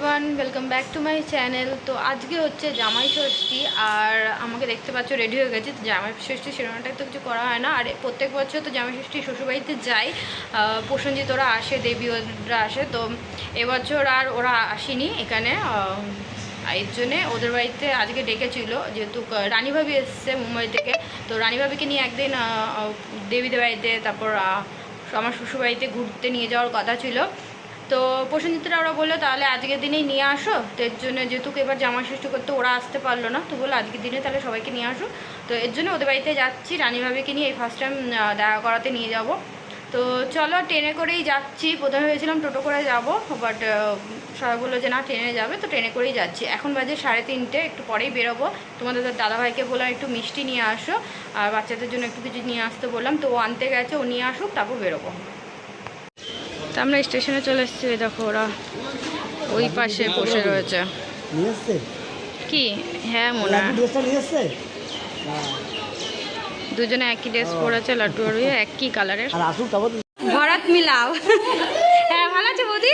Everyone, welcome back to my channel. তো আজকে হচ্ছে জামাই ষষ্ঠী, আর আমাকে দেখতে পাচ্ছ রেডি হয়ে গেছে। তো জামাই ষষ্ঠী সেরকমটাই তো কিছু করা হয় না। আর প্রত্যেক বছর তো জামাই ষষ্ঠী শ্বশুরবাড়িতে যাই, প্রসেনজিৎ ওরা আসে, দেবী ওরা আসে। তো এবছর আর ওরা আসেনি এখানে, এর জন্যে ওদের বাড়িতে আজকে ডেকেছিল, যেহেতু রানীভাবি এসছে মুম্বাই থেকে। তো রানীভাবিকে নিয়ে একদিন দেবীদের বাড়িতে, তারপর আমার শ্বশুরবাড়িতে ঘুরতে নিয়ে যাওয়ার কথা ছিল। তো প্রসেনজিৎরা ওরা বললো তাহলে আজকের দিনেই নিয়ে আসো। তো এর জন্য যেহেতু এবার জামাই ষষ্ঠী করতে ওরা আসতে পারলো না, তো বললো আজকের দিনে তাহলে সবাইকে নিয়ে আসো। তো এর জন্য ওদের বাড়িতে যাচ্ছি, রানীভাবিকে নিয়ে এই ফার্স্ট টাইম দেখা করাতে নিয়ে যাব। তো চলো, ট্রেনে করেই যাচ্ছি। প্রথমে ভেবেছিলাম টোটো করে যাব, বাট সবাই বললো যে না ট্রেনে যাবে, তো ট্রেনে করেই যাচ্ছি। এখন বাজে 3:30, একটু পরেই বেরোবো। তোমাদের দাদাভাইকে বললাম একটু মিষ্টি নিয়ে আসো, আর বাচ্চাদের জন্য একটু কিছু নিয়ে আসতে বললাম। তো ও আনতে গেছে, ও নিয়ে আসুক, তারপর বেরোবো। তো আমরা স্টেশনে চলে এসেছি। দেখো ওরা ওই পাশে বসে রয়েছে। কি? হ্যাঁ মনে হয় দুজনে একই ড্রেস পরেছে, লাড্ডু আর একই কালারের। ভরাত মিলাও। হ্যাঁ ভালো আছে বৌদি।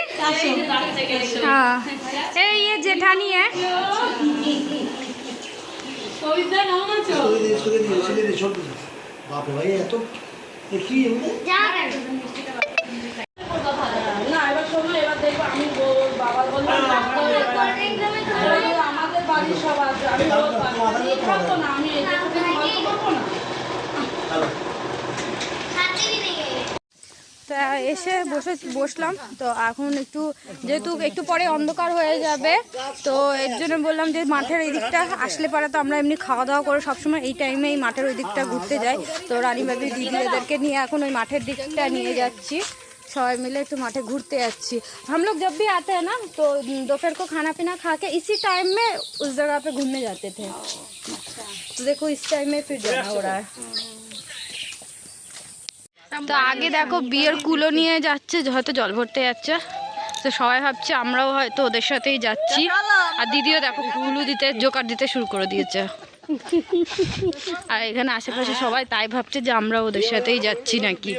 হ্যাঁ এই জেঠানি। আমাদের বাড়ির সব আছে, আমি থাকবো না, আমি তা এসে বসলাম। তো এখন যেহেতু একটু পরে অন্ধকার হয়ে যাবে, তো এর জন্য বললাম যে মাঠের এই দিকটা আসলে পারে। তো আমরা এমনি খাওয়া দাওয়া করে সবসময় এই টাইমে এই মাঠের ওই দিকটা ঘুরতে যাই। তো রানীবাবি দিদি এদেরকে নিয়ে এখন ওই মাঠের দিকটা নিয়ে যাচ্ছি। सवाई मिले तो माठे घूरते अच्छी। हम लोग जब भी आते हैं ना, तो दोपहर को खाना पीना खा के इसी टाइम में उस जगह पे घूमने जाते थे। तो देखो इस टाइम में फिर जाना हो रहा है। তো আগে দেখো বিয়ের কুলো নিয়ে যাচ্ছে, হয়তো জল ভরতে যাচ্ছে। তো সবাই ভাবছে আমরাও হয়তো ওদের সাথেই যাচ্ছি। আর দিদিও দেখো কুলো দিতে, জোকার দিতে শুরু করে দিয়েছে। আর এখানে আশেপাশে সবাই তাই ভাবছে যে আমরা ওদের সাথেই যাচ্ছি নাকি।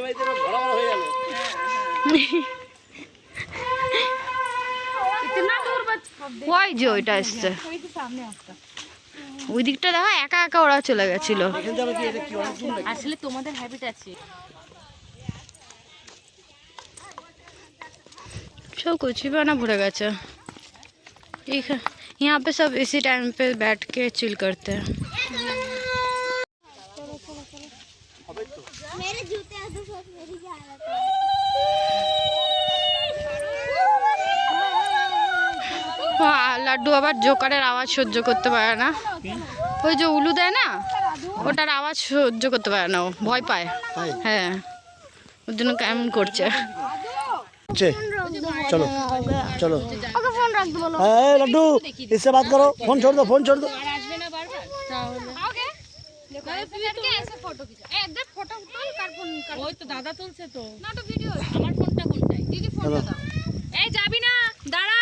ওই যে ওইটা এসছে, ওই দিকটা দেখো একা একা ওরা চলে গেছিল। আসলে তোমাদের হ্যাবিট আছে। सब कुछ भी बना भूल गया। ठीक है, यहाँ पे सब इसी टाइम पे बैठ के चिल करते हैं। मेरे जूते লাড্ডু আবার জোকারের আওয়াজ সহ্য করতে পারে না। ওই যে উলু দেয় না, ওটার আওয়াজ সহ্য করতে পারে না, ও ভয় পায়। হ্যাঁ, ওর জন্য কেমন করছে। चलो चलो फोन रख दो। लड्डू इससे बात करो, फोन छोड़ दो, फोन छोड़ दो। दादा तुलसे तो वीडियो আমার ফোনটা কোনটাই দিদি ফোনটা দাও। এই যাবি না, দাঁড়া।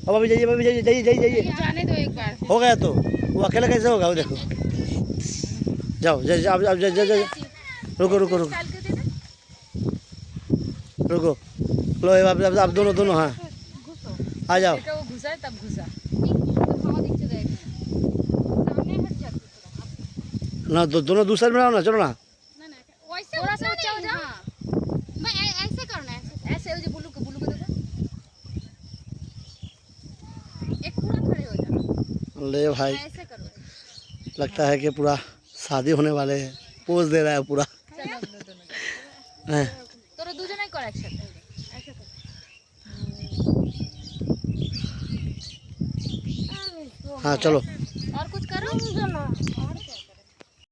अब अभी जाइए, अभी जाइए, जाइए जाइए जाइए, जाने दो एक बार। हो गया तो वो अकेला कैसे होगा, वो देखो। जाओ अब जाओ, रुको रुको रुको रुको। लो अब दोनों हाँ आ जाओ। घुसा है तब घुसा ना, दोनों दूसरे में आओ ना, चलो ना। वैसे थोड़ा सा ऊंचा हो जाओ। मैं ऐसे करना है, ऐसे हो जो बुलू को देखो, एक पूरा खड़े हो जाओ। ले भाई, ऐसे करो। लगता है कि पूरा शादी होने वाले है, पोज दे रहा है पूरा। তোরা দুজনেই কর একসাথে। हाँ चलो। और कुछ करो।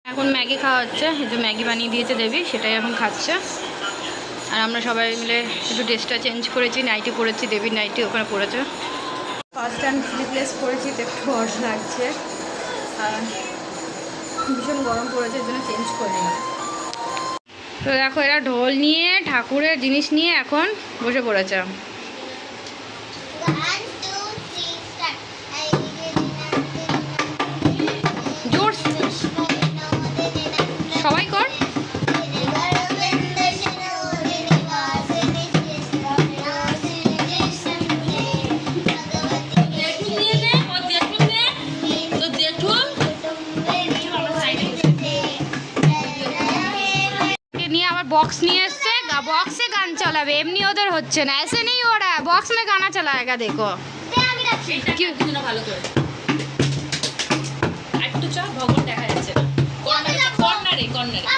এখন ম্যাগি খাওয়া হচ্ছে। এই যে ম্যাগি বানিয়ে দিয়েছে দেবী, সেটাই এখন খাচ্ছে। আর আমরা সবাই মিলে একটু ড্রেসটা চেঞ্জ করেছি, নাইটি পরেছি, দেবীর নাইটি ওখানে পড়েছে। ফার্স্ট টাইম স্লিপলেস পরেছি, তো একটু হট লাগছে। আর ভীষণ গরম পড়েছে, এর জন্য চেঞ্জ করি না। তো দেখো এরা ঢোল নিয়ে, ঠাকুরের জিনিস নিয়ে এখন বসে পড়েছে। জোর সবাই কর। बॉक्स নিয়ে এসছে, बॉक्स से গান চালাবে, এমনি ওদের হচ্ছে না, ऐसे नहीं हो रहा है, बॉक्स में गाना चलाएगा देखो। क्यों ভালো করে একটু চা ভগবান দেখা যাচ্ছে না, কর্নারে কর্নারে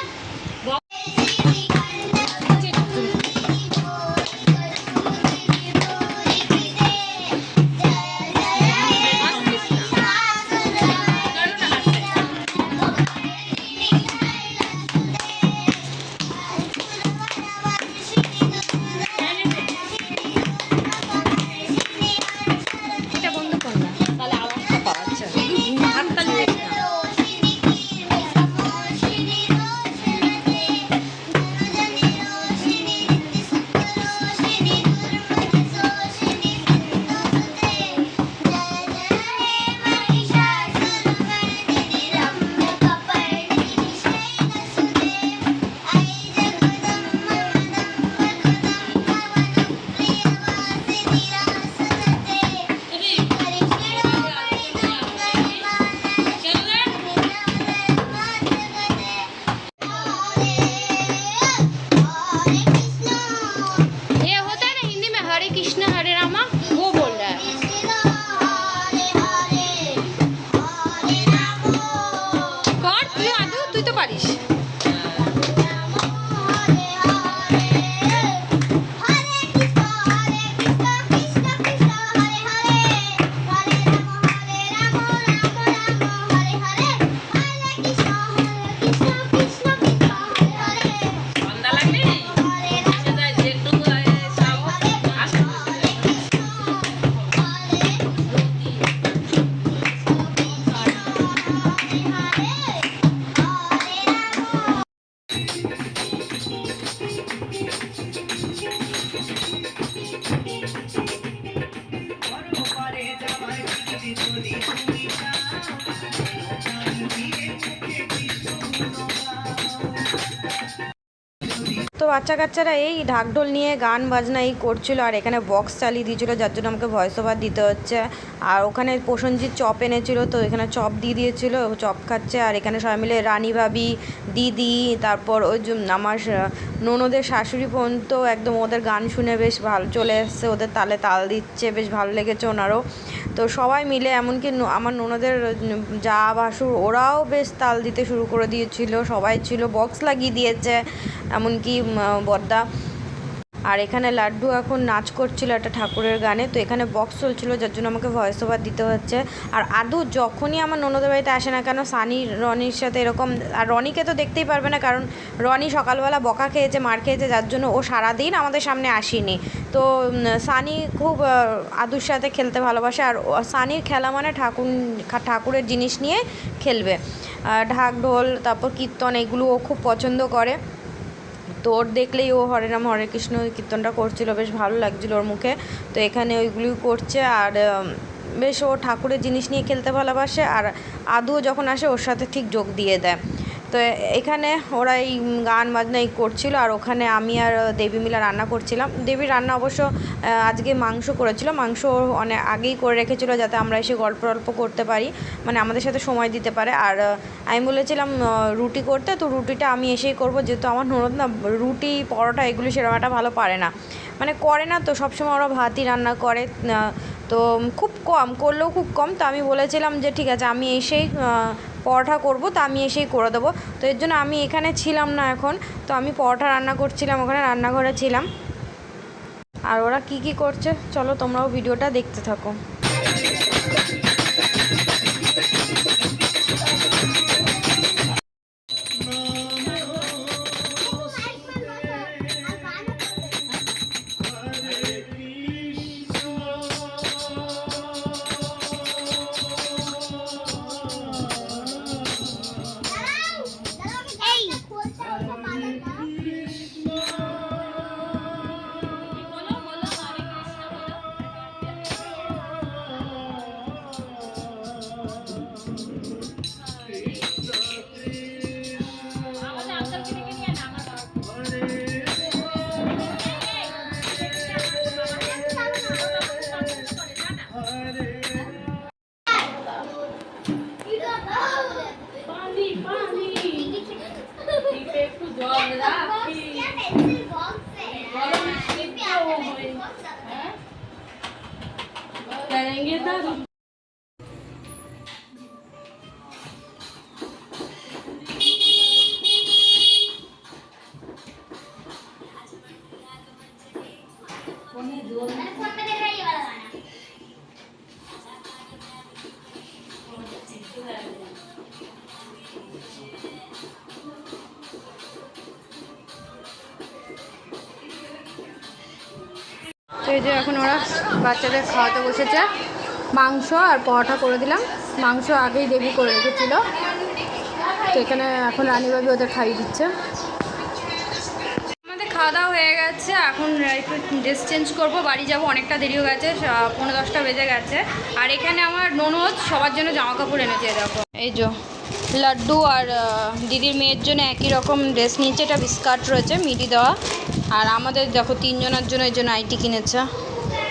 তো বাচ্চা কাচ্চারা এই ঢাকঢোল নিয়ে গান বাজনা এই করছিল, আর এখানে বক্স চালিয়ে দিয়েছিল, যার জন্য আমাকে ভয়েস ওভার দিতে হচ্ছে। আর ওখানে প্রসেনজিৎ চপ এনেছিল, তো এখানে চপ দিয়ে দিয়েছিল, চপ খাচ্ছে। আর এখানে সবাই মিলে রানী ভাবি, দিদি, তারপর ওই আমার ননদের শাশুড়ি পর্যন্ত একদম ওদের গান শুনে বেশ ভালো চলে এসছে, ওদের তালে তাল দিচ্ছে, বেশ ভালো লেগেছে ওনারও। তো সবাই মিলে, এমনকি আমার ননদের যা ভাসুর ওরাও বেশ তাল দিতে শুরু করে দিয়েছিল, সবাই ছিল, বক্স লাগিয়ে দিয়েছে এমনকি বড়দা। আর এখানে লাড্ডু এখন নাচ করছিল একটা ঠাকুরের গানে, তো এখানে বক্স চলছিল, যার জন্য আমাকে ভয়েস ওভার দিতে হচ্ছে। আর আদু যখনই আমার ননদের বাড়িতে আসে না কেন, সানি রনির সাথে এরকম, আর রনিকে তো দেখতেই পারবে না, কারণ রনি সকালবেলা বকা খেয়েছে, মার খেয়েছে, যার জন্য ও সারাদিন আমাদের সামনে আসেনি। তো সানি খুব আদুর সাথে খেলতে ভালোবাসে, আর সানির খেলা মানে ঠাকুরের জিনিস নিয়ে খেলবে, ঢাক ঢোল, তারপর কীর্তন, এগুলো ও খুব পছন্দ করে। তো ওর দেখলেই ও হরে রাম হরে কৃষ্ণ কীর্তনটা করছিল, বেশ ভালো লাগছিলো ওর মুখে। তো এখানে ওইগুলোই করছে, আর বেশ ও ঠাকুরের জিনিস নিয়ে খেলতে ভালোবাসে। আর আদুও যখন আসে ওর সাথে ঠিক যোগ দিয়ে দেয়। তো এখানে ওরা এই গান বাজনা এই করছিল, আর ওখানে আমি আর দেবী মিলা রান্না করছিলাম। দেবী রান্না অবশ্য আজকে মাংস করেছিল, মাংস অনেক আগেই করে রেখেছিল, যাতে আমরা এসে গল্প করতে পারি, মানে আমাদের সাথে সময় দিতে পারে। আর আমি বলেছিলাম রুটি করতে, তো রুটিটা আমি এসেই করব, যেহেতু আমার ননদ না রুটি পরোটা এগুলো সেরকম একটা ভালো পারে না, মানে করে না, তো সবসময় ওরা ভাতই রান্না করে, তো খুব কম করলেও খুব কম। তো আমি বলেছিলাম যে ঠিক আছে আমি এসেই পরোটা করব, তো আমি এসেই করে দেবো। তো এর জন্য আমি এখানে ছিলাম না এখন, তো আমি পরোটা রান্না করছিলাম, ওখানে রান্নাঘরে ছিলাম। আর ওরা কি কি করছে চলো তোমরাও ভিডিওটা দেখতে থাকো। जाएंगे तब। তো এই যে এখন ওরা বাচ্চাদের খাওয়াতে বসেছে, মাংস আর পরোটা করে দিলাম। মাংস আগেই দেবী করে রেখেছিল, তো এখানে এখন রানীবাবু ওদের খাইয়ে দিচ্ছে। আমাদের খাওয়া দাওয়া হয়ে গেছে, এখন একটু ড্রেস চেঞ্জ করবো, বাড়ি যাব, অনেকটা দেরি হয়ে গেছে, 9:10 বেজে গেছে। আর এখানে আমার ননদ সবার জন্য জামা কাপড় এনেছে, দেখো এই যে লাড্ডু আর দিদির মেয়ের জন্য একই রকম ড্রেস নিয়েছে, এটা স্কার্ট রয়েছে মিডি দেওয়া। আর আমাদের দেখো 3 জনের জন্য এই জন্য নাইটি কিনেছে।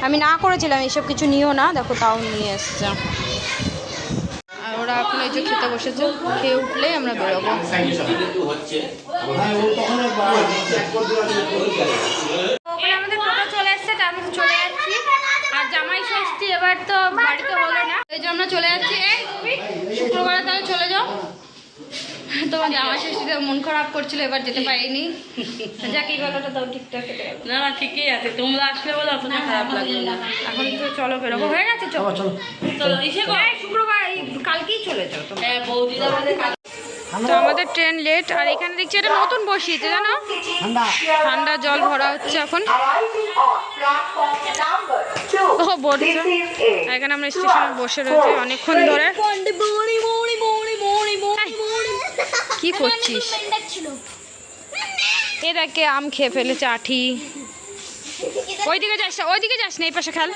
আমি না করেছিলাম এইসব কিছু নিও না, দেখো তাও নিয়ে এসছে। আর ওরা এখন এই যে খেতে বসেছে, খেয়ে উঠলেই আমরা বেরোবো। ওখানে আমাদের টোটো চলে এসছে, তার মধ্যে চলে যাচ্ছি। আর জামাই ষষ্ঠী এবার তো বাড়িতে হলো না, এই জন্য চলে যাচ্ছি। শুক্রবারে তাহলে চলে যাও। তোমার জামাই ষষ্ঠীতে মন খারাপ করছিল, এবার যেতে পারিনি। যাক এই গলাটা তাও ঠিকঠাক কেটে গেল। না ঠিকই আছে, তোমরা আসলে বলে অতটা খারাপ লাগলো না। এখন তো চলো বেরোবো, হয়ে গেছে চলো। চলো ইসে কর। শুক্রবার কালকেই চলে যাও তোমরা। হ্যাঁ বৌদিরা আমাদের তো আমাদের ট্রেন লেট। আর এখানে দেখছি এটা নতুন বসিয়েছে জানো, ঠান্ডা জল ভরা হচ্ছে এখন। ও বলছে এখানে আমরা স্টেশনে বসে রয়েছি অনেকক্ষণ ধরে। কি করছিস? এ দেখে আম খেয়ে ফেলেছে আঠি। ওইদিকে যাস না, ওইদিকে যাস না, এই পাশে খেল।